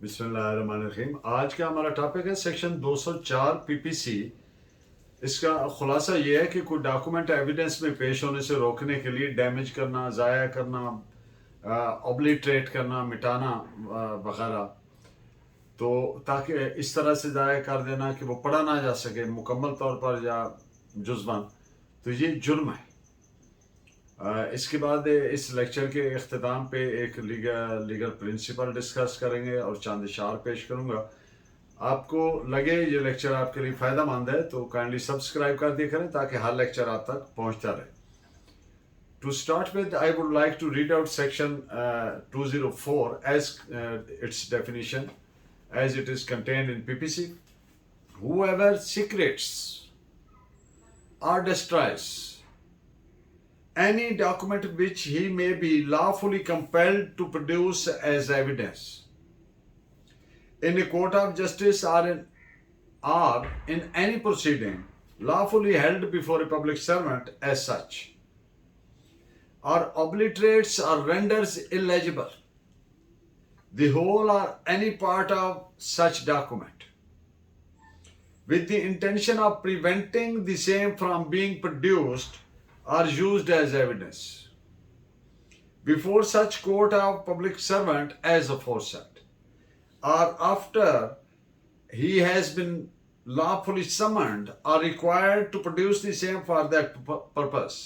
بسم اللہ الرحمن الرحیم. آج کا ہمارا ٹاپک ہے سیکشن 204 پی پی سی. اس کا خلاصہ یہ ہے کہ کوئی ڈاکومنٹ ایویڈنس میں پیش ہونے سے روکنے کے لیے ڈیمیج کرنا، ضائع کرنا، اوبلیٹریٹ کرنا، مٹانا وغیرہ، تو تاکہ اس طرح سے ضائع کر دینا کہ وہ پڑھا نہ جا سکے مکمل طور پر یا جزواً، تو یہ جرم ہے. اس کے بعد اس لیکچر کے اختتام پہ ایک لیگل پرنسپل ڈسکس کریں گے اور چند اشعار پیش کروں گا. آپ کو لگے یہ لیکچر آپ کے لیے فائدہ مند ہے تو کائنڈلی سبسکرائب کر دیا کریں تاکہ ہر لیکچر آپ تک پہنچتا رہے. To start with, I would like to read out section 204 as its definition, as it is contained in PPC. Whoever secretes or destroys any document which he may be lawfully compelled to produce as evidence in a court of justice or in any proceeding lawfully held before a public servant as such, or obliterates or renders illegible the whole or any part of such document with the intention of preventing the same from being produced or used as evidence before such court of public servant as aforesaid, or after he has been lawfully summoned or required to produce the same for that purpose,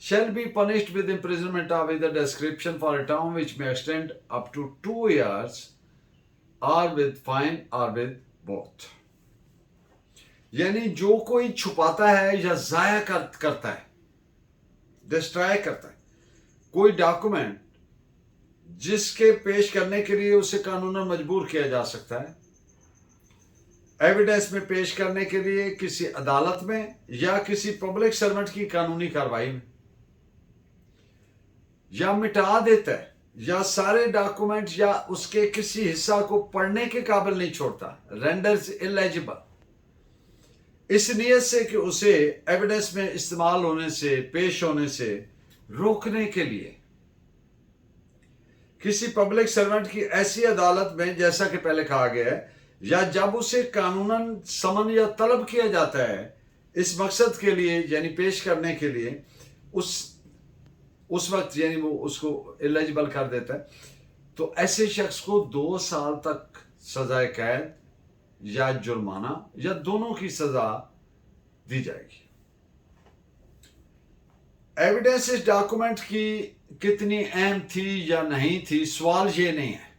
shall be punished with imprisonment of either description for a term which may extend up to 2 years, or with fine, or with both. یعنی جو کوئی چھپاتا ہے یا ضائع کرتا ہے، destroy کرتا ہے کوئی ڈاکومنٹ جس کے پیش کرنے کے لیے اسے قانوناً مجبور کیا جا سکتا ہے، ایویڈنس میں پیش کرنے کے لیے کسی عدالت میں یا کسی پبلک سرونٹ کی قانونی کارروائی میں، یا مٹا دیتا ہے یا سارے ڈاکومنٹ یا اس کے کسی حصہ کو پڑھنے کے قابل نہیں چھوڑتا، رینڈرز الیجیبل، اس نیت سے کہ اسے ایویڈنس میں استعمال ہونے سے، پیش ہونے سے روکنے کے لیے کسی پبلک سرونٹ کی ایسی عدالت میں، جیسا کہ پہلے کہا گیا ہے، یا جب اسے قانوناً سمن یا طلب کیا جاتا ہے اس مقصد کے لیے، یعنی پیش کرنے کے لیے، اس وقت یعنی وہ اس کو ایلیجبل کر دیتا ہے، تو ایسے شخص کو 2 سال تک سزائے قید یا جرمانہ یا دونوں کی سزا دی جائے گی. ایویڈنس اس ڈاکومنٹ کی کتنی اہم تھی یا نہیں تھی، سوال یہ نہیں ہے.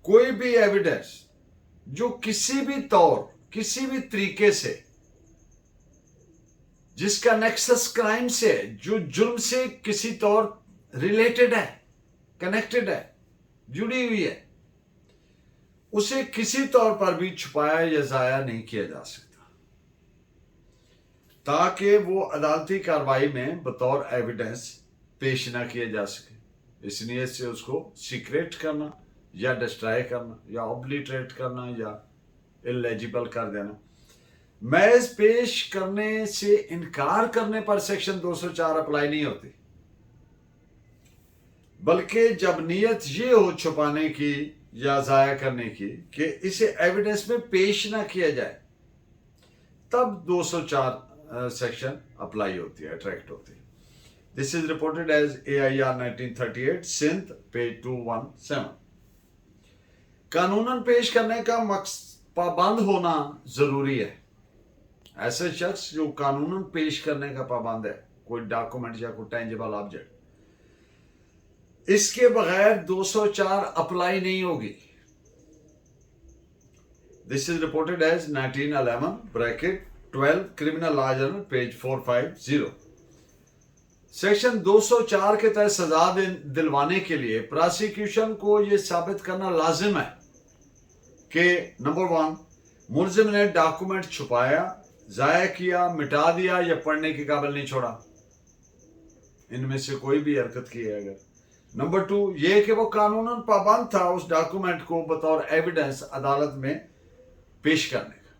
کوئی بھی ایویڈنس جو کسی بھی طور، کسی بھی طریقے سے، جس کا نیکسس کرائم سے، جو جرم سے کسی طور ریلیٹڈ ہے، کنیکٹڈ ہے، جڑی ہوئی ہے، اسے کسی طور پر بھی چھپایا یا ضائع نہیں کیا جا سکتا تاکہ وہ عدالتی کارروائی میں بطور ایویڈنس پیش نہ کیا جا سکے. اس نیت سے اس کو سیکریٹ کرنا یا ڈسٹرائے کرنا یا اوبلیٹریٹ کرنا یا الیجیبل کر دینا. محض پیش کرنے سے انکار کرنے پر سیکشن 204 اپلائی نہیں ہوتی، بلکہ جب نیت یہ ہو چھپانے کی یا ضائع کرنے کی کہ اسے ایویڈنس میں پیش نہ کیا جائے، تب 204 سیکشن اپلائی ہوتی ہے، اٹریکٹ ہوتی ہے. This is reported as AIR 1938 Sindh page 217. قانوناً پیش کرنے کا پابند ہونا ضروری ہے. ایسے شخص جو قانوناً پیش کرنے کا پابند ہے کوئی ڈاکومنٹ یا کوئی ٹینجیبل آبجیکٹ، اس کے بغیر 204 اپلائی نہیں ہوگی. This is reported as 1911 bracket 12 criminal law journal page 450. Section 204 کے تحت سزا دلوانے کے لیے پراسیکیوشن کو یہ ثابت کرنا لازم ہے کہ نمبر 1، ملزم نے ڈاکومنٹ چھپایا، ضائع کیا، مٹا دیا یا پڑھنے کے قابل نہیں چھوڑا، ان میں سے کوئی بھی حرکت کی ہے اگر. نمبر 2، یہ کہ وہ قانوناً پابند تھا اس ڈاکومنٹ کو بطور ایویڈنس عدالت میں پیش کرنے کا،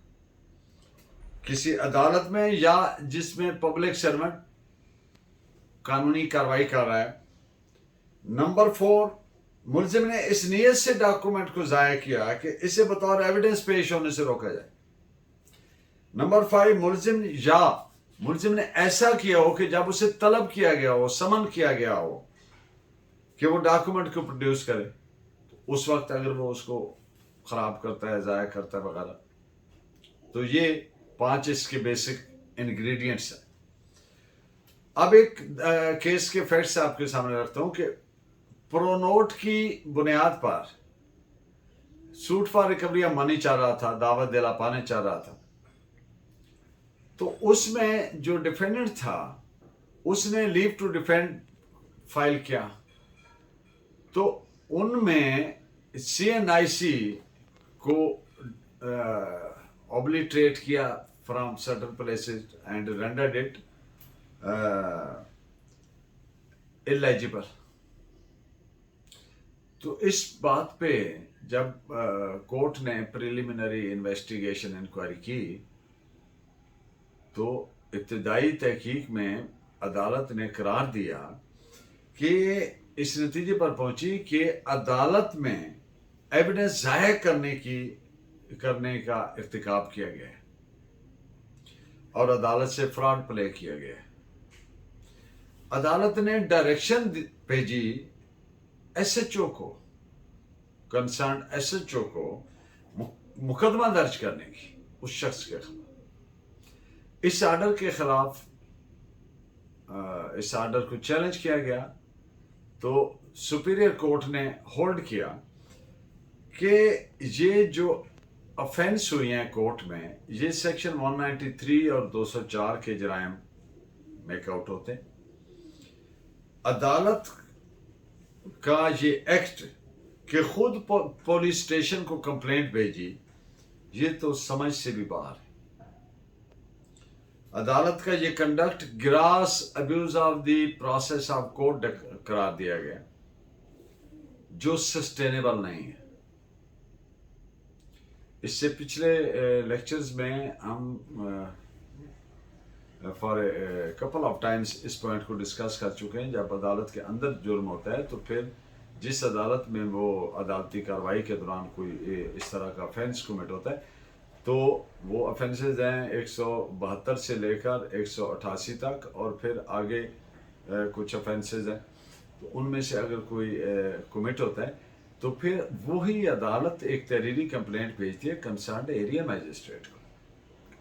کسی عدالت میں یا جس میں پبلک سرونٹ قانونی کارروائی کر رہا ہے. نمبر 4، मुलजिम ने इस नीयत से डॉक्यूमेंट को ज़ाया किया कि इसे बतौर एविडेंस पेश होने से रोका जाए। नंबर 5, मुलजिम ने ऐसा किया हो कि जब उसे तलब किया गया हो, समन किया गया हो कि वो डॉक्यूमेंट को प्रोड्यूस करे, तो उस वक्त अगर वो उसको ख़राब करता है, ज़ाया करता है वगैरह, तो ये 5 इसके बेसिक इंग्रेडिएंट्स हैं। अब एक केस के फैक्ट्स आपके सामने रखता हूँ कि प्रोनोट की बुनियाद पर suit for recovery of money चल रहा था, दावत दिला पाने चल रहा था। तो उसमें जो डिफेंडेंट था उसने लीव टू डिफेंड फाइल किया, तो उनमें CNIC को obliterate किया from certain places and rendered it illegible। तो इस बात पे जब कोर्ट ने प्रिलिमिनरी इन्वेस्टिगेशन इंक्वायरी की, तो इब्तदाई तहकीक में अदालत ने करार दिया कि इस नतीजे पर पहुंची कि अदालत में एविडेंस ज़ाया करने का इर्तिकाब किया गया है और अदालत से फ्रॉड प्ले किया गया है। अदालत ने डायरेक्शन भेजी SHO को, कंसर्न SHO को मुकदमा दर्ज करने की उस शख्स के खिलाफ। इस आर्डर के खिलाफ इस आर्डर को चैलेंज किया गया, तो सुपीरियर कोर्ट ने होल्ड किया कि ये जो ऑफेंस हुई हैं कोर्ट में, ये सेक्शन 193 और 204 के जराइम मेक आउट होते हैं। अदालत का ये एक्ट कि खुद पुलिस स्टेशन को कंप्लेंट भेजी, ये तो समझ से भी बाहर है। अदालत का ये conduct grass abuse of the process of court करार दिया गया, जो सस्टेनेबल नहीं है। इससे पिछले लेक्चर्स में हम फॉर कपल ऑफ टाइम्स इस पॉइंट को डिस्कस कर चुके हैं। जब अदालत के अंदर जुर्म होता है, तो फिर जिस अदालत में वो अदालती कार्रवाई के दौरान कोई इस तरह का ऑफेंस कमिट होता है, तो वो ऑफेंसेस हैं 172 से लेकर 188 तक, और फिर आगे कुछ ऑफेंसेस हैं। तो उनमें से अगर कोई कमिट होता है, तो फिर वही अदालत एक तहरीरी कंप्लेंट भेजती है कंसर्न्ड एरिया मैजिस्ट्रेट को,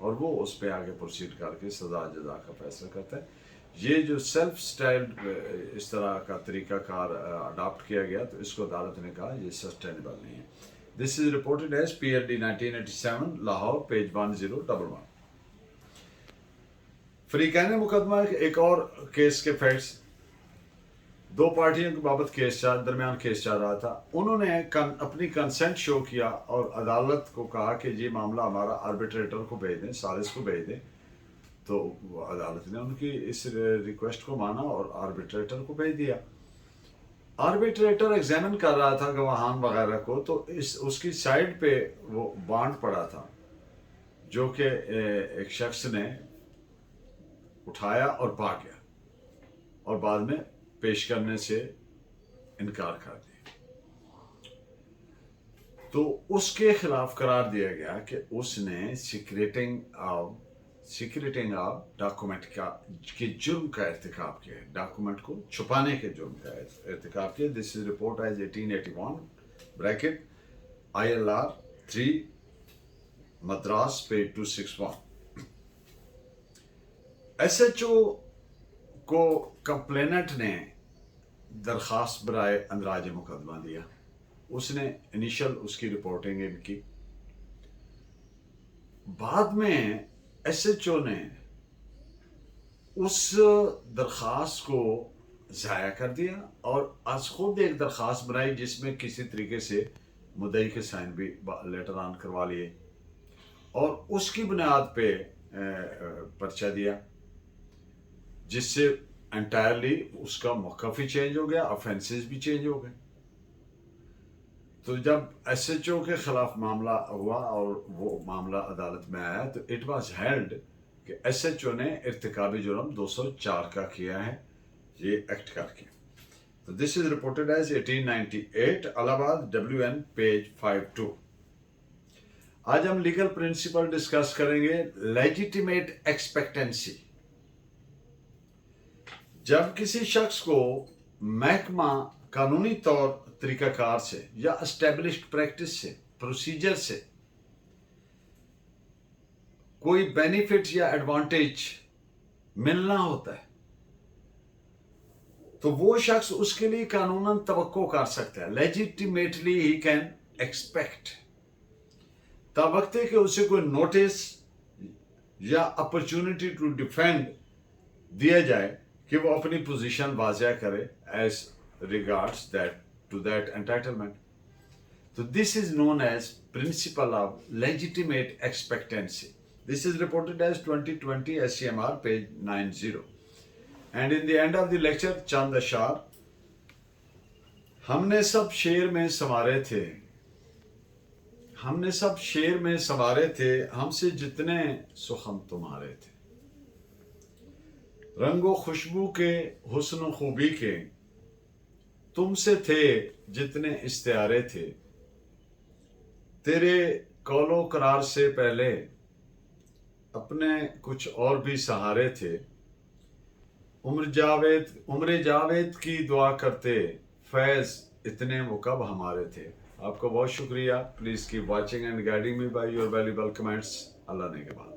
और वो उस पर आगे प्रोसीड करके सजा जजा का फैसला करता है। ये जो सेल्फ स्टाइल्ड इस तरह का तरीक़ाकार अडॉप्ट किया गया, तो इसको अदालत ने कहा ये सस्टेनेबल नहीं है। This is reported as PLD 1987 Lahore, page 1011। फरीकैन मुकदमा एक और केस के फैक्ट्स, दो पार्टियों के बाबत दरमियान केस चल रहा था। उन्होंने अपनी कंसेंट शो किया और अदालत को कहा कि ये मामला हमारा आर्बिट्रेटर को भेज दें, सालिस को भेज दें। तो अदालत ने उनकी इस रिक्वेस्ट को माना और आर्बिट्रेटर को भेज दिया। आर्बिट्रेटर एग्जामिन कर रहा था गवाहान वगैरह को, तो उसकी साइड पे वो बॉन्ड पड़ा था, जो कि एक शख्स ने उठाया और भाग गया और बाद में पेश करने से इनकार कर दिया। तो उसके खिलाफ करार दिया गया कि उसने सीक्रेटिंग ऑफ डॉक्यूमेंट के जुर्म का इर्तिकाब किया है, डॉक्यूमेंट को छुपाने के जुर्म का इर्तिकाब किया। This is report as 1881 bracket ILR 3 Madras page 261। SHO को कंप्लेनेंट ने दरख्वास्त बराए अंदराज मुकदमा दिया। उसने इनिशियल उसकी रिपोर्टिंग इनकी, बाद में SHO ने उस दरख्वास्त को ज़ाया कर दिया और आज खुद एक दरख्वास्त बनाई जिसमें किसी तरीके से मुद्दई के साइन भी लेटर ऑन करवा लिए और उसकी बुनियाद पे पर्चा दिया, जिससे एंटायरली उसका मौक़िफ़ ही चेंज हो गया, ऑफेंसेस भी चेंज हो गए। तो जब SHO के खिलाफ मामला हुआ और वो मामला अदालत में आया, तो इट वाज हेल्ड कि SHO ने इर्तिकाबी जुर्म 204 का किया है ये एक्ट करके। This is reported as 1898 Allahabad WN page 52. आज हम लीगल प्रिंसिपल डिस्कस करेंगे लेजिटिमेट एक्सपेक्टेंसी। जब किसी शख्स को महकमा कानूनी तौर तरीकाकार से या एस्टेब्लिश्ड प्रैक्टिस से प्रोसीजर से कोई बेनिफिट या एडवांटेज मिलना होता है तो वो शख्स उसके लिए कानूनन तवक्को कर सकता है। लेजिटिमेटली ही कैन एक्सपेक्ट तावक्ते कि उसे कोई नोटिस या अपॉर्चुनिटी टू डिफेंड दिया जाए कि वो अपनी पोजीशन वाज़िया करे as regards that to that entitlement. तो this is known as principle of legitimate expectancy. This is reported as 2020 SCMR page 90. And in the end of the lecture, चंद अशार। हमने सब शेर में संवारे थे, हमने सब शेर में संवारे थे, हमसे जितने सुखम तुम्हारे थे। रंगो खुशबू के हुस्न खूबी के तुमसे थे जितने इस्तियारे थे। तेरे कौलो करार से पहले अपने कुछ और भी सहारे थे। उम्र जावेद की दुआ करते फैज़ इतने वो कब हमारे थे। आपका बहुत शुक्रिया। Please keep watching and guiding me by your valuable comments. अल्लाह ने के बाद।